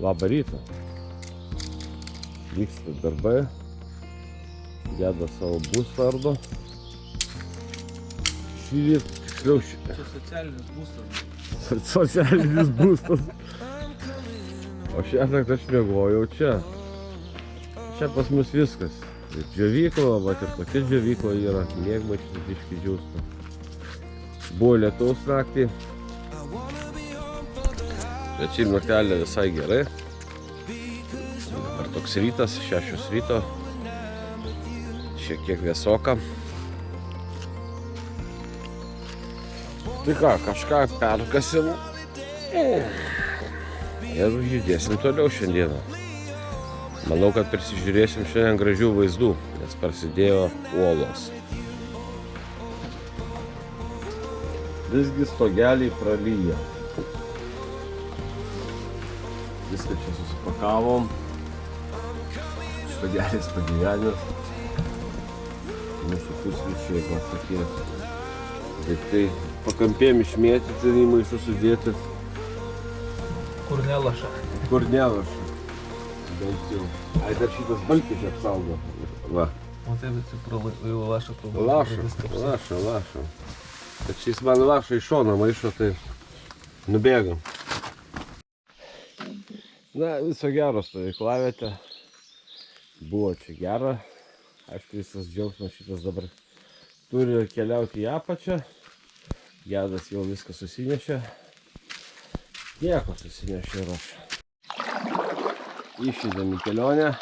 Labą rytą. Vyksta darbai. Deda savo būstą ardo. Šįryt, tiksliau Čia socialinis būstas. Socialinis būstas. O šiąnakt aš miegojau čia. Čia pas mus viskas. Ir džiovykla, vat ir tokia džiovykla yra. Miegmaišis biškį džiūsta. Buvo lietaus naktį. Bet šį naktelę visai gerai. Ar toks rytas, 6 ryto. Šiek tiek vėsoka. Tai ką, kažką perkasim. Ir judėsim toliau šiandieną. Manau, kad prisižiūrėsim šiandien gražių vaizdų, nes prasidėjo uolos. Visgi stogeliai pralyja. Viską čia susipakavom. Stogelis pagyvenęs. Mūsų pusryčiai gal tokie daiktai pakampėm išmėtyti, į maišus sudėti. Kur nelaša. Kur nelaša. Bent jau. Ai, dar šitas balkis čia apsaugo. Va. O tai jau laša prabūdė. Laša. Bet šis man laša iš šono maišo, tai nubėgam. Na, viso gero stovyklavietė. Buvo čia gera. Aišku, visas džiaugsmas šitas dabar turi keliauti į apačią. Gedas jau viską susinešė. Nieko susinešė ir aš. Išydami kelionę.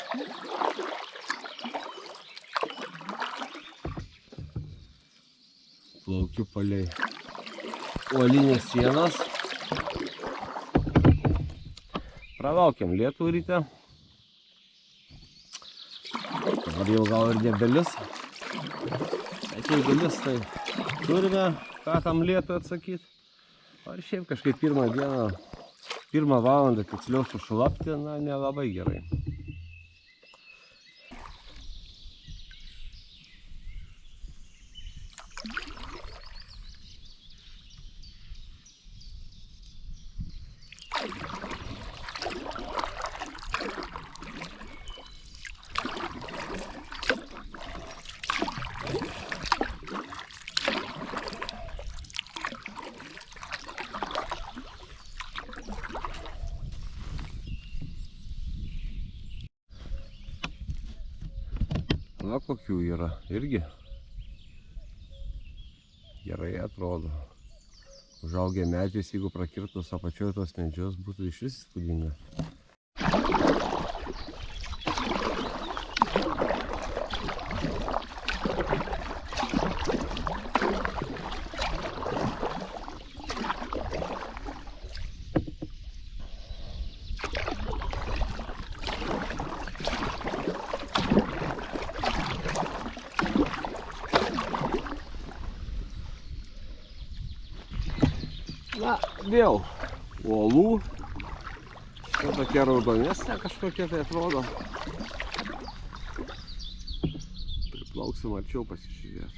Plaukiu palei uolinės sienas. Pralaukiam lietų ryte. Dabar jau gal ir debelis. Bet jau debelis, tai turime ką tam lietui atsakyti. O ir šiaip kažkaip pirmą valandą tiksliau sušlapti, na, nelabai gerai. Na, kokių yra irgi gerai atrodo. Užaugę medžiais, jeigu prakirtus apačioje tos medžius, būtų išvis įspūdinga. Na, vėl uolų. Čia tokia raudonesnė kažkokia tai atrodo. Priplauksim arčiau pasižiūrėti.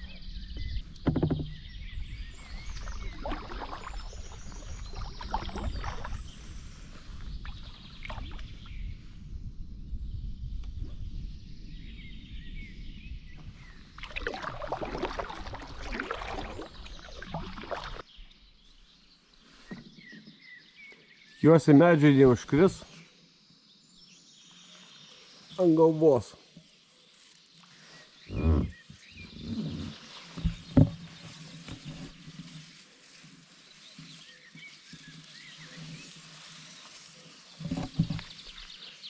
Tikiuosi medžiai neužkris ant galvos.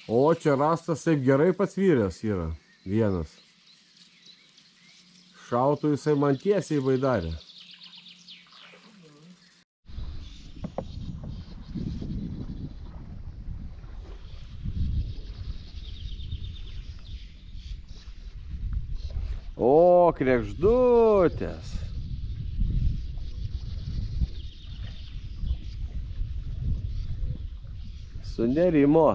O čia rastas taip gerai pasvyręs yra vienas. Šautų jisai man tiesiai į baidarę. O, kregždutės. Sunerimo.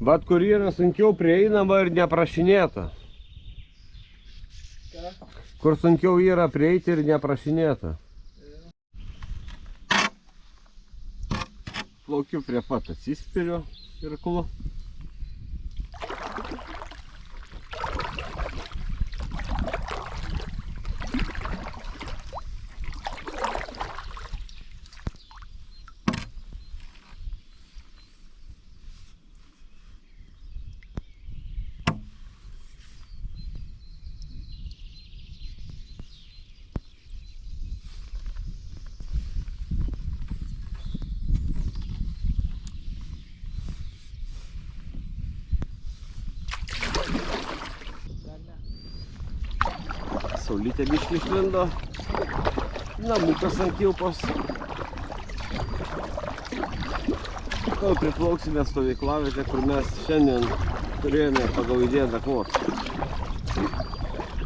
Bet kur yra sunkiau prieinama ir neprašinėta. Kur sunkiau yra prieiti ir neprašinėta. Plaukiu prie pat atsispiriu irklu. Saulytė biškį išlindo. Namukas ant kilpos. Kol priplauksime stovyklavietę, kur mes šiandien turėjome pagal idėją nakvoti.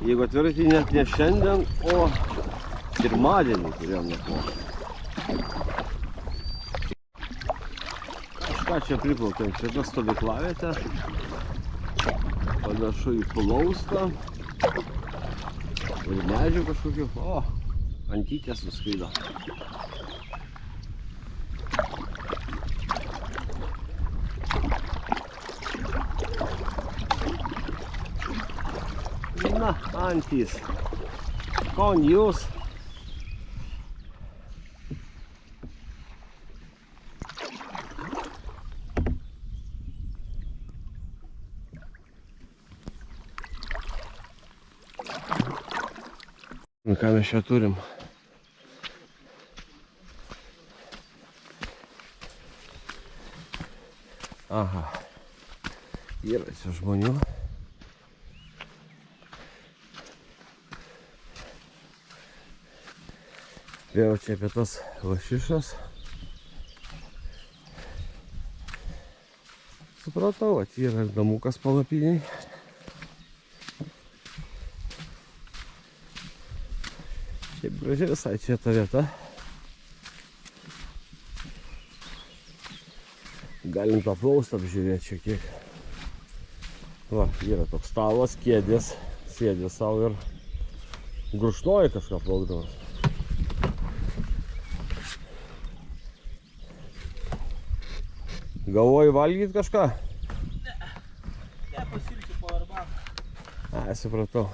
Jeigu atvirai, tai net ne šiandien, o pirmadienį turėjom nakvoti. Kažką čia priplaukėm, čia ta stovyklavietė. Panašu į plaustą. Ir medžių kažkokių. O, antytės nuskrido. Na, antys. Kon jūs? Nu ką mes čia turim? Aha. Yra čia žmonių. Vėl čia apie tas lašišas. Supratau, yra namukas palapiniai. Šiaip gražiai visai čia ta vieta. Galim tą plaustą apžiūrėti šiek tiek. Va, yra toks stalas, kėdės, sėdė savo ir gurkšnoja kažką plaukdamas. Galvoji valgyti kažką? Ne, pasilsiu po arbatą. Ai, supratau.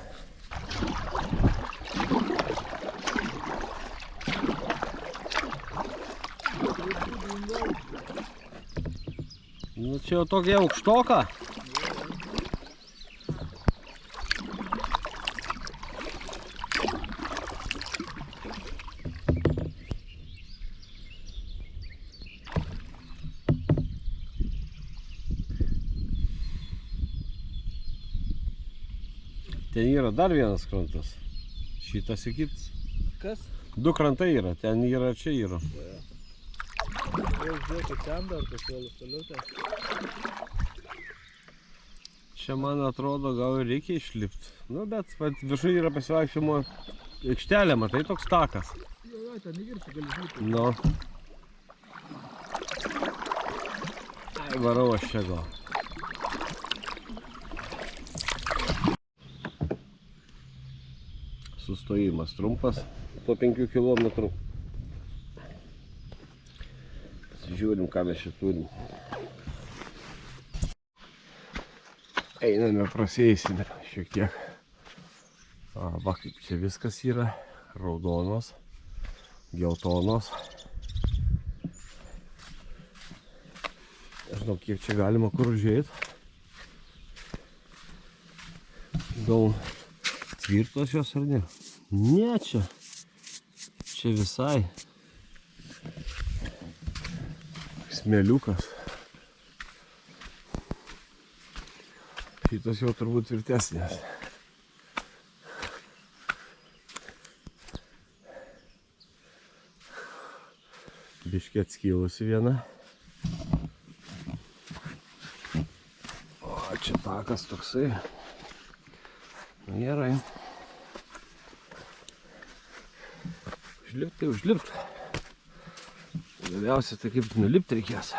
Nu čia jau tokia aukštoka. Ten yra dar vienas krantas. Šitas ir kitas. Kas? Du krantai yra, ten yra ir čia yra. Jau žiūrėk, ten dar pasiėlus toliau ten. Čia man atrodo gal ir reikia išlipti. Nu bet viršui yra pasivaikščiojimo aikštelė, matai, toks takas. Jo, ten įviršį gali būti. Nu. Ai, varau aš čia gal. Sustojimas trumpas po 5 km. Pasižiūrim, ką mes čia turim. Einame, prasieisime šiek tiek. Va, kaip čia viskas yra. Raudonos, geltonos. Nežinau, kiek čia galima kur užėjti. Gal tvirtos jos ar ne? Ne, čia. Čia visai. Smėliukas. Šitas jau turbūt tvirtesnės. Biškį atskilusi viena. O, čia takas toksai. Gerai. Užlipt tai užlipt. Galiausiai tai kaip nulipt reikės.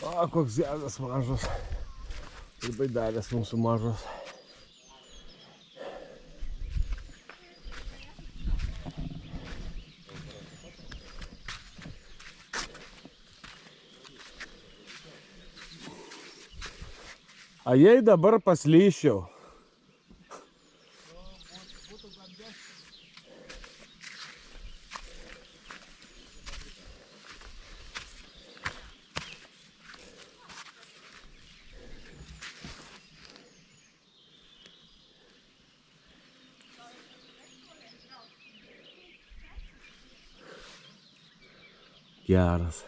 O, koks gedas mažas. Ir baidarės mūsų mažos. A jei dabar paslyščiau. Geras.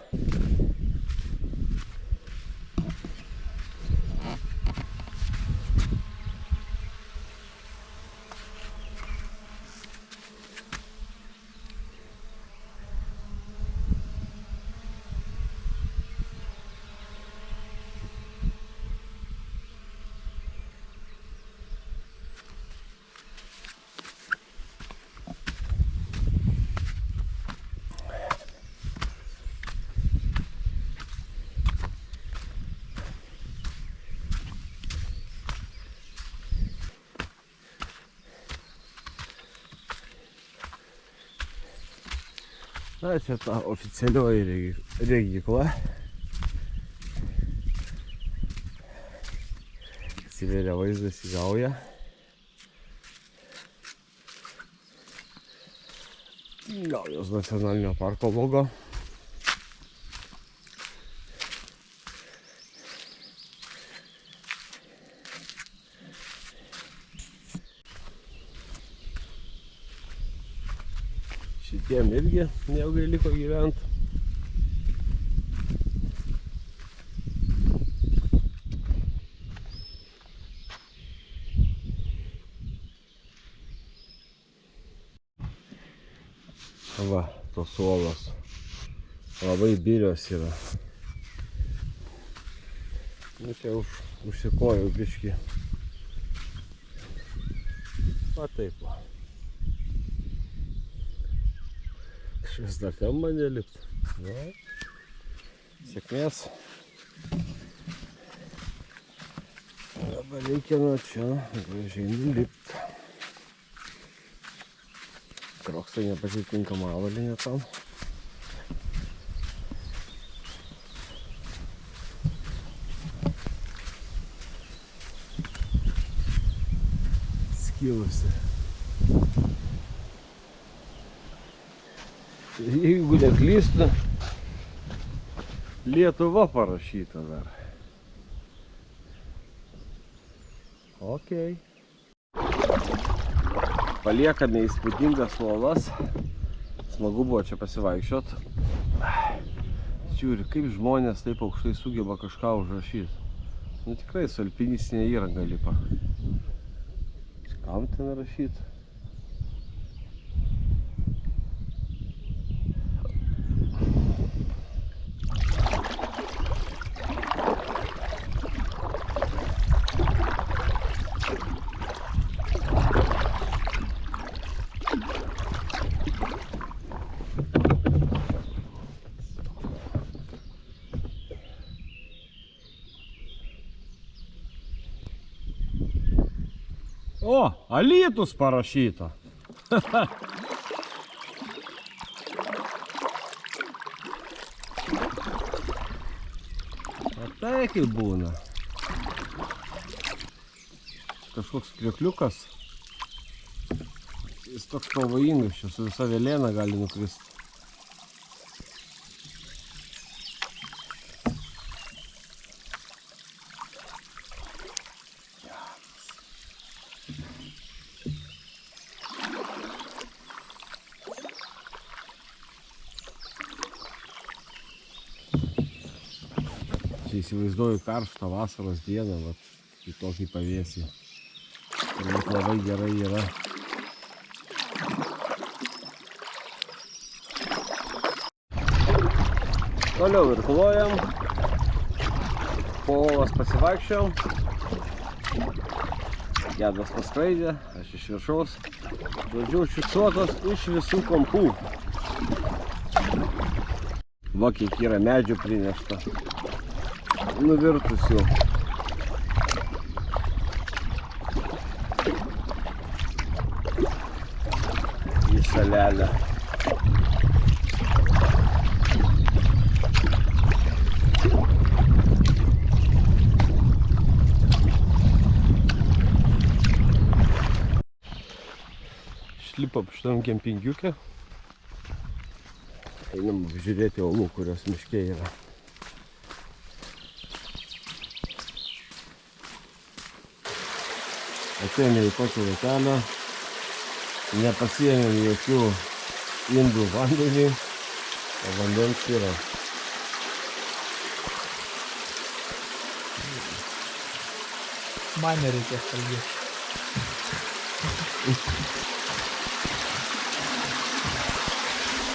Na, čia ta oficialioji regykla. Atsiveria vaizdas į gaują. Gaujos nacionalinio parko logo. Šitiem irgi neilgai liko gyventi. Va, tos uolos labai birios yra. Nu, čia užsikojau biškį. Va taip va. Kažkas dar ten mane lipt. Va. Sėkmės. Dabar reikia nuo čia gražiai nulipt. Kroksai nepasitinkama avalinė tam. Skilusi. Jeigu neklystu, Lietuva parašyta dar. Okei. Paliekame įspūdingas uolas. Smagu buvo čia pasivaikščiot. Žiūri, kaip žmonės taip aukštai sugeba kažką užrašyti. Nu tikrai su alpinistinė įranga lipa. Kam ten rašyti? O, Alytus parašyta. O tai kaip būna. Kažkoks kriokliukas. Jis toks pavojingas, čia su visa vėlėna gali nukristi. Čia įsivaizduoju karštą vasaros dieną, vat, į tokį pavėsį. Turbūt labai gerai yra. Toliau irklojam. Po uolas pasivaikščiojom. Gedas paskraidė, aš iš viršaus. Žodžiu, fiksuotos iš visų kampų. Va, kiek yra medžių prinešta. nuvirtusių. Į salelę. Išlipam šitam kempingiuke. Einam apžiūrėti uolų, kurios miške yra. Atėjome į tokią vietelę. Nepasiėmėm jokių indų vandenį, o vandens yra. Man nereikės kalbėti.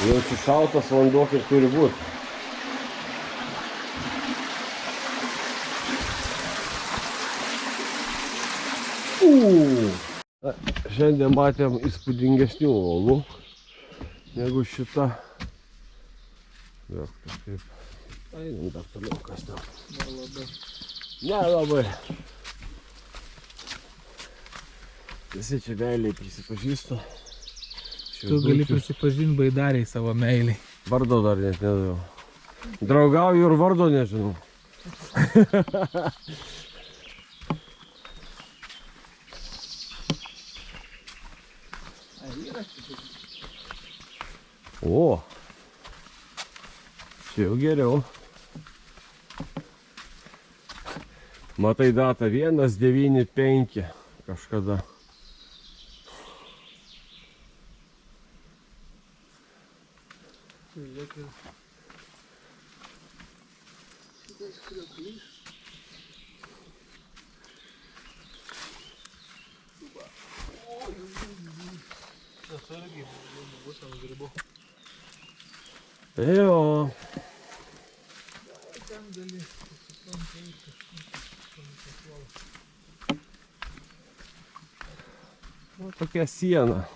Jau čia šaltas vanduo kaip turi būti. Šiandien matėm įspūdingesnių uolų negu šita. Bet kažkaip einam dar toliau, kas ten. Nelabai. Nelabai. Visi čia meiliai prisipažįsta. Tu gali prisipažinti baidariai savo meiliai. Vardo dar net nedaviau. Draugauju ir vardo nežinau. O, čia jau geriau. Matai datą 195 kažkada. Jo. O, tokia siena.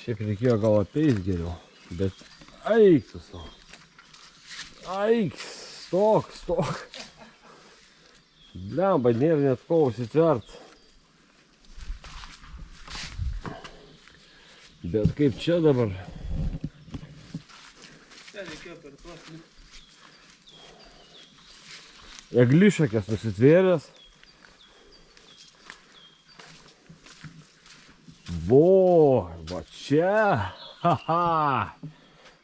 Šiaip reikėjo gal apeis geriau, bet eik tu savo. Eik, stok, stok. Blemba, nėra net ko užsitvert. Bet kaip čia dabar? Čia reikėjo per tuos lipti. Eglišakės nusitvėręs. Vo, va čia. Haha.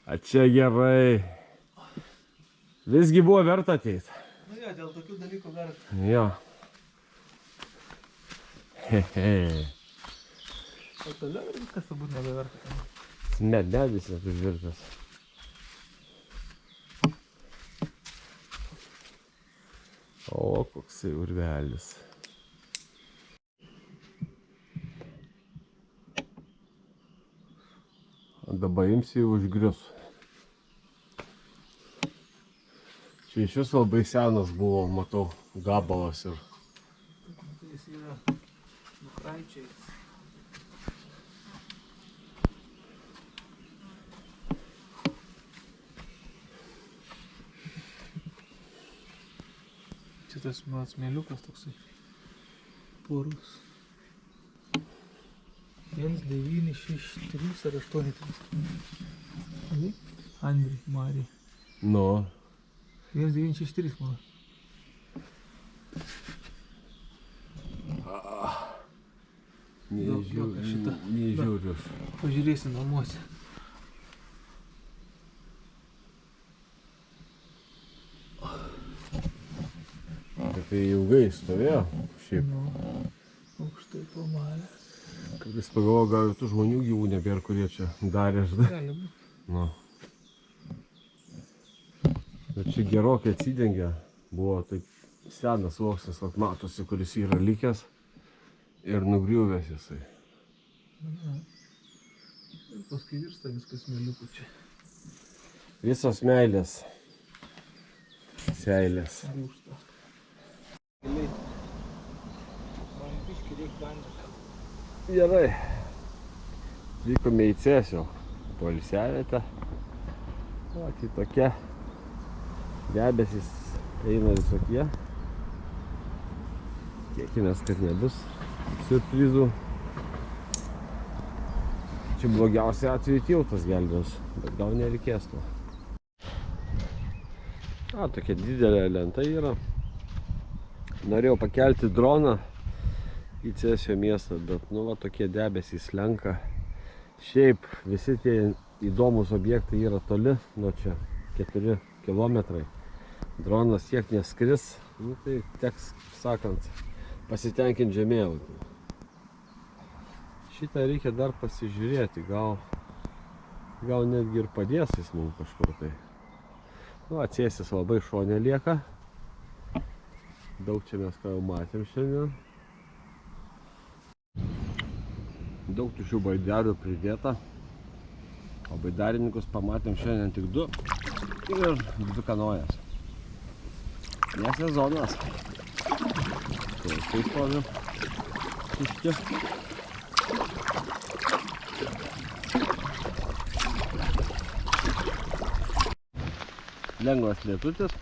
A čia gerai. Visgi buvo verta ateiti. Nu jo, dėl tokių dalykų verta. Jo. Hehe. O toliau ir viskas turbūt nebeverta. Mededis net užvirtas. O, koksai urvelis. Dabar imsi užgrius. Čia iš vis labai senas buvo, matau, gabalas ir... Jis yra nukraičiais. Čia tas smėliukas toksai purus. 1963 ar 83. Andriui, Marijai. Nu. 1963 mano. Nežiūriu. Pažiūrėsi namuose. Tai ilgai stovėjo, šiaip. Nu, aukštai pamalė. Kartais pagalvoju, gal tų žmonių gyvų nebėra, kurie čia darė, žinai. Gali būt. Nu. Bet čia gerokai atsidengia. Buvo taip senas sluoksnis, matosi, kuris yra likęs. Ir nugriuvęs jisai. Ir paskui virsta viskas meliukų čia. Visos meilės. Seilės. Rūšta. Man biškį reik vandens. Gerai. Vykome į Cėsio poilsiavietę. O, tai tokie debesys eina visokie. Tiekimės, kad nebus siurprizų. Čia blogiausia atveju tiltas gelbės, bet gal nereikės to. Tokia didelė lenta yra. Norėjau pakelti droną į Cėsio miestą, bet tokie debesys slenka. Šiaip visi tie įdomus objektai yra toli nuo čia, 4 kilometrai. Dronas tiek neskris, tai teks, sakant, pasitenkinti žemėlapį. Šitą reikia dar pasižiūrėti, gal netgi ir padės jis mums kažkur tai. Cėsis labai šone lieka. Daug čia mes ką jau matėm šiandien. Daug tušių baidarių pridėta. O baidarininkus pamatėm šiandien tik 2 ir 2 kanojas. Ne sezonas. Tai štai stovi tušti. Lengvas lietutis.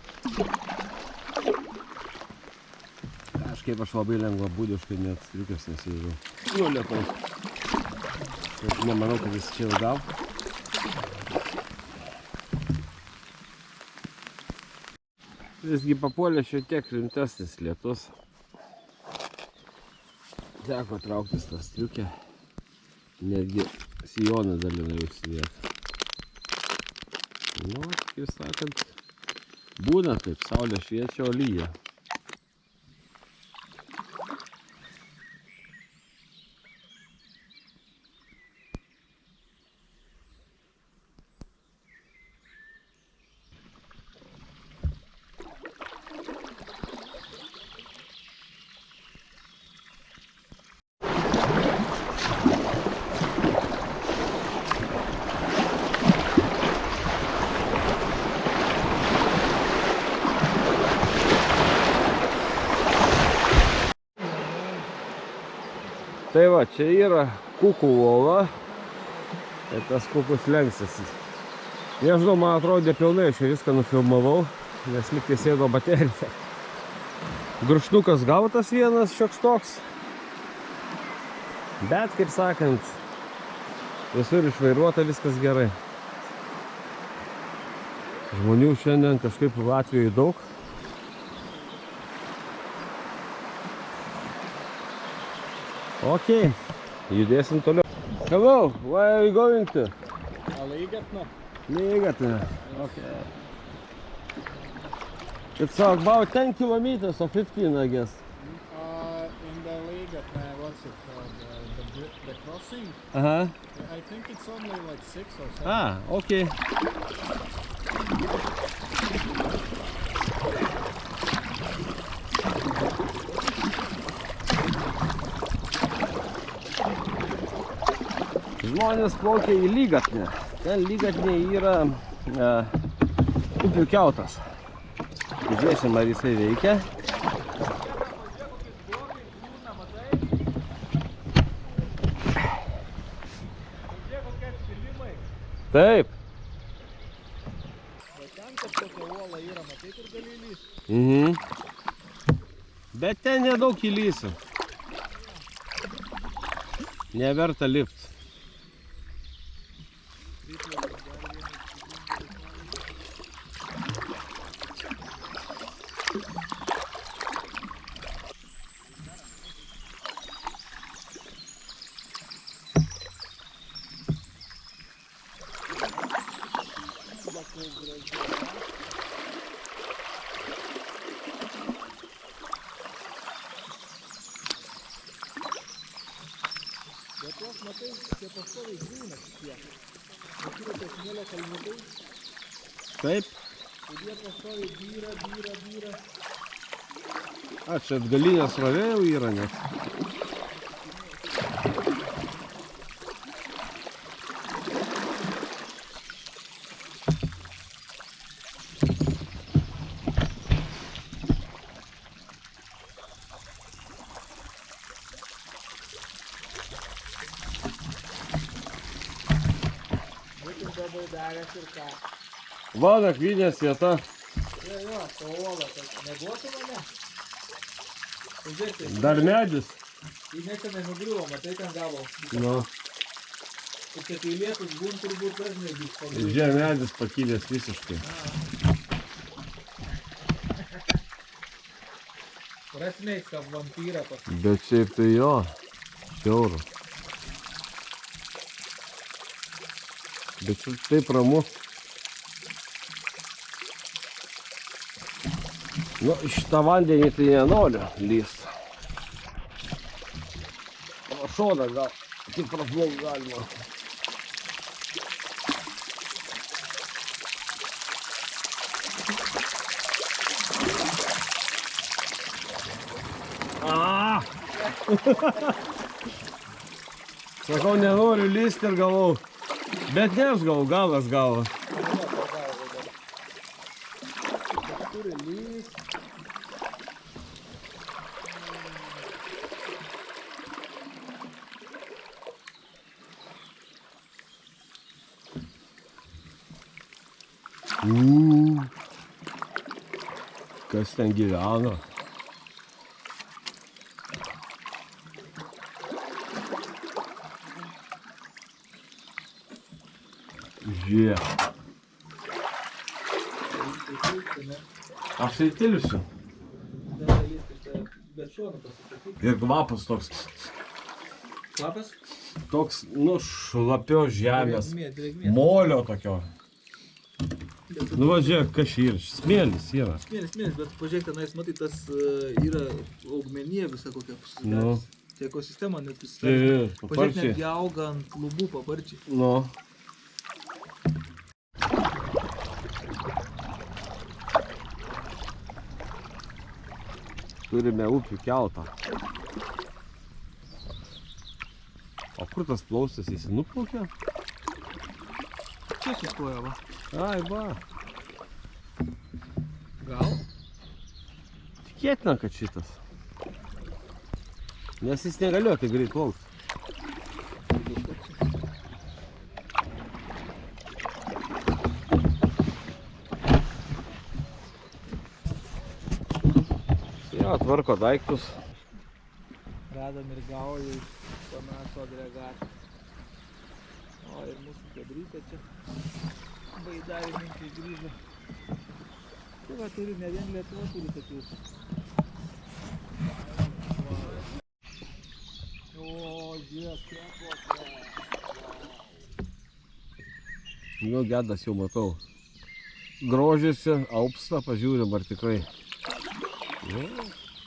Kažkaip aš labai lengva būdiškai net striukės nesivežiau. Nuo lietaus. Bet nemanau, kad jis čia ilgau. Visgi papuolė šiek tiek rimtesnis lietus. Teko trauktis tą striukę. Netgi sijoną dalinai užsidėti. Kaip sakant, būna taip, saulė šviečia, o lyja. Tai va, čia yra kukų uola. Ir tas kukus lenksis. Nežinau, man atrodė pilnai, aš viską nufilmavau, nes liktai sėdo baterija. Grušnukas gautas vienas šioks toks. Bet, kaip sakant, visur išvairuota, viskas gerai. Žmonių šiandien kažkaip Latvijoje daug. Okay, judėsim toliau. Hello, where are we going to? Ligatne. Ligatne, okay. It's about 10 kilometers or 15, I guess. In the Ligatne, what's it called? The crossing? Uh-huh. I think it's only like 6 or 7. Okay. Žmonės plaukia į Lygatnę. Ten Lygatnė yra upių kiautas. Žiūrėsim, ar jisai veikia. Taip. Ten kažkokia uola yra, matai, kur gali įlysti. Bet ten nedaug įlysi. Neverta lipt. Bet tos, matai, čia pastoviai griūna šitie. Paskirite smėlio kalniukai. Taip. Ir jie pastoviai byra. Čia atgalinė srovė jau yra net. kas ir ką. Va, nakvynės vieta. Jo, to uola, kad nebuvotų mane. Pažiūrėkite, Dar medis. į nieką nenugriuvo, matai, ten gavo. Nu, Ir čia kai lietus būn, turbūt dažnai bus pagriuvo. žiūrėk, medis pakilęs visiškai. Prasmeik, kaip vampyrą pas. Bet šiaip tai jo, siauru. Bet šiaip taip ramu. Nu, šitą vandenį tai nenoriu lyst. O šoną gal tik praplaukt galima. Sakau, nenoriu lyst ir galvau. Bet ne aš galvau, galas gavo. Turi lys. Kas ten gyvena? Žiūrėk. Aš tai tilsiu. Bet šonu pasisakyti. Ir kvapas toks. Kvapas? Toks, nu, šlapio žemės. Drėgmė. Molio tokio. Nu, va, žiūrėk, kas čia yra. Smėlis yra. Smėlis, bet pažiūrėk, tenais, matai, tas yra augmenija visa kokia susidarys. Nu. Tai ekosistema net Tai, susidarys. Pažiūrėk, paparčiai. netgi auga ant lubų paparčiai. Nu. Turime upių keltą. O kur tas plaustas, jis nuplaukė? Čia sustoja, va. Ai, va. Gal? Tikėtina, kad šitas. Nes jis negalėjo tai greit plaukti. Jo, tvarko daiktus. Radom ir gaujai panašų agregatą. O ir mūsų kedrytė čia. Baidarininkai grįžo. Tai va, turi ne vien Lietuva, turi tokių. O, žiūrėk, kiek kokia. Jo gedas jau matau. Grožiasi, aupsta, pažiūrim ar tikrai. Jo,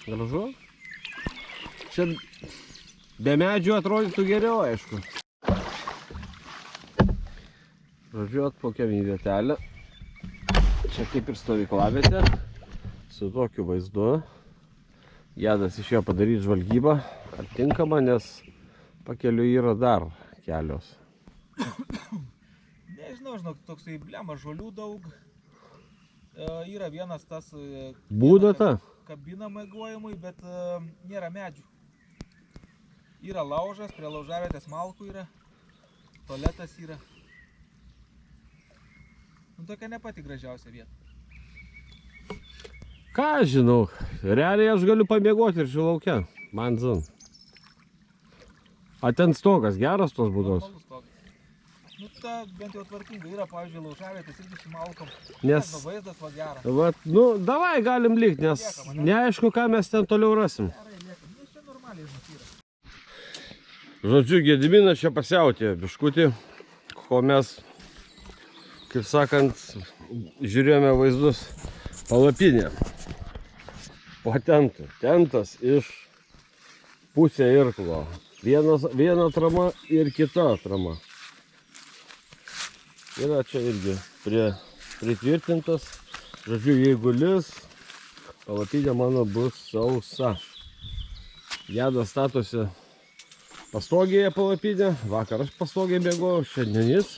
gražu. Čia be medžių atrodytų geriau, aišku. Žodžiu, atplaukėm į vietelę. Čia kaip ir stovyklavietė. Su tokiu vaizdu. Gedas išėjo padaryti žvalgybą. Ar tinkama, nes pakeliu yra dar kelios. Nežinau, žinok, toksai blema žolių daug. Yra vienas tas Būda ta? kabina mėgojimui, bet nėra medžių. Yra laužas, prie laužavietės malkų yra. Tualetas yra. Nu, tokia ne pati gražiausia vieta. Ką žinau, realiai aš galiu pamiegoti ir čia lauke. Man zin. A ten stogas geras tos būdos? Normalus stogas. Nu, ta bent jau tvarkinga. Yra, pavyzdžiui, laužavietės irgi su malkom. Nes, Vaizdas va geras. vat, nu, davai galim likti, nes neaišku, ką mes ten toliau rasim. Gerai, liekam. Nu, čia normaliai, žinok, yra. Žodžiu, Gediminas čia pasiautė biškutį, ko mes, kaip sakant, žiūrėjome vaizdus palapinė. Po tentų. Tentas iš pusė irklo. Viena atrama ir kita atrama. Yra čia irgi pritvirtintas. Žodžiu, jeigu lis, palapinė mano bus sausa. Gedas statosi pastogėje palapinę. Vakar aš pastogėje bėgojau, šiandien jis.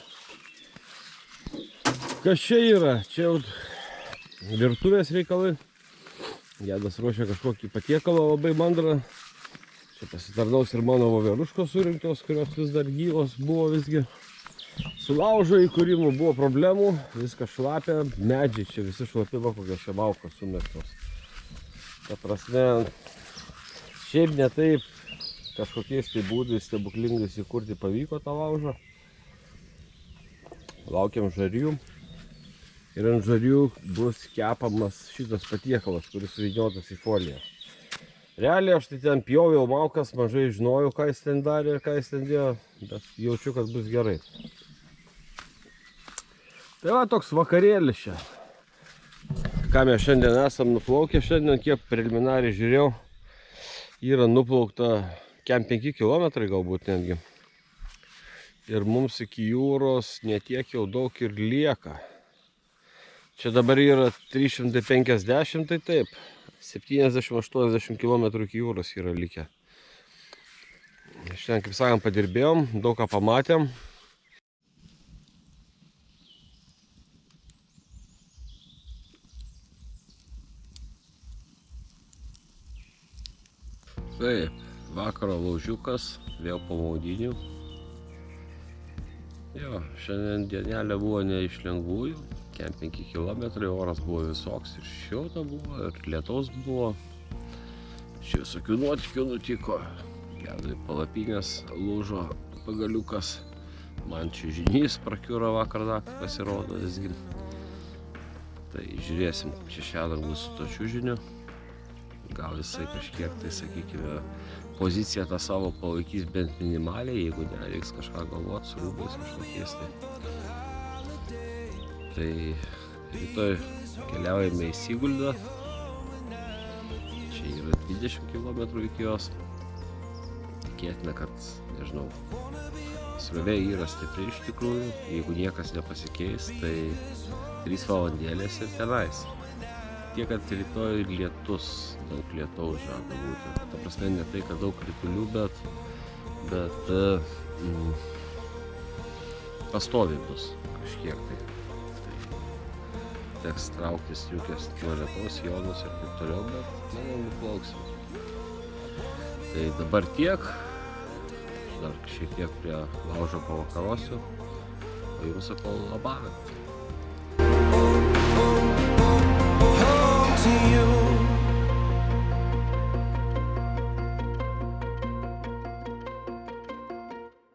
Kas čia yra? Čia jau virtuvės reikalai. Gedas ruošia kažkokį patiekalą labai mandrą. Čia pasitarnaus ir mano voveruškos surinktos, kurios vis dar gyvos buvo visgi. Su laužo įkūrimu buvo problemų, viskas šlapia, medžiai čia visi šlapimo, kokios čia malkos sumestos. Ta prasme, šiaip ne taip kažkokiais tai būdais stebuklingais įkurti pavyko tą laužą. Laukiam žarių. Ir ant žarių bus kepamas šitas patiekalas, kuris suvyniotas į foliją. Realiai aš tai ten pjoviau malkas, mažai žinojau, ką jis ten darė ir ką jis ten dėjo, bet jaučiu, kad bus gerai. Tai va toks vakarėlis čia. Ką mes šiandien esam nuplaukę, šiandien kiek preliminariai žiūrėjau, yra nuplaukta kem 5 km galbūt netgi. Ir mums iki jūros netiek jau daug ir lieka. Čia dabar yra 350, tai taip, 70-80 km iki jūros yra likę. Šiandien, kaip sakant, padirbėjom, daug ką pamatėm. Taip, vakaro laužiukas, vėl po maudynių. Jo, šiandien dienelė buvo ne iš lengvųjų, kem 5 km, oras buvo visoks ir šilta buvo, ir lietaus buvo. Čia visokių nuotykių nutiko, gedui palapinės lūžo pagaliukas, man čiužinys prakiuro vakar naktį pasirodo visgi. Tai žiūrėsim, čia šiandien bus su to čiužiniu. Gal jisai kažkiek, tai sakykime, poziciją tą savo palaikys bent minimaliai, jeigu ne, reiks kažką galvoti su rūbais kažkokiais. Tai rytoj keliaujame į Siguldą. Čia yra 20 km iki jos. Tikėtina, kad, nežinau, srovė yra stipri iš tikrųjų. Jeigu niekas nepasikeis, tai 3 valandėlės ir tenais. Tiek, kad rytoj lietus, daug lietaus žada būti. Ta prasme, ne tai, kad daug kritulių, bet pastoviai bus kažkiek tai. Teks trauktis striukės nuo lietaus, jonus ir taip toliau, bet manau, nuplauksim. Tai dabar tiek. Dar šiek tiek prie laužo pavakarosiu. O jums sakau labą. To you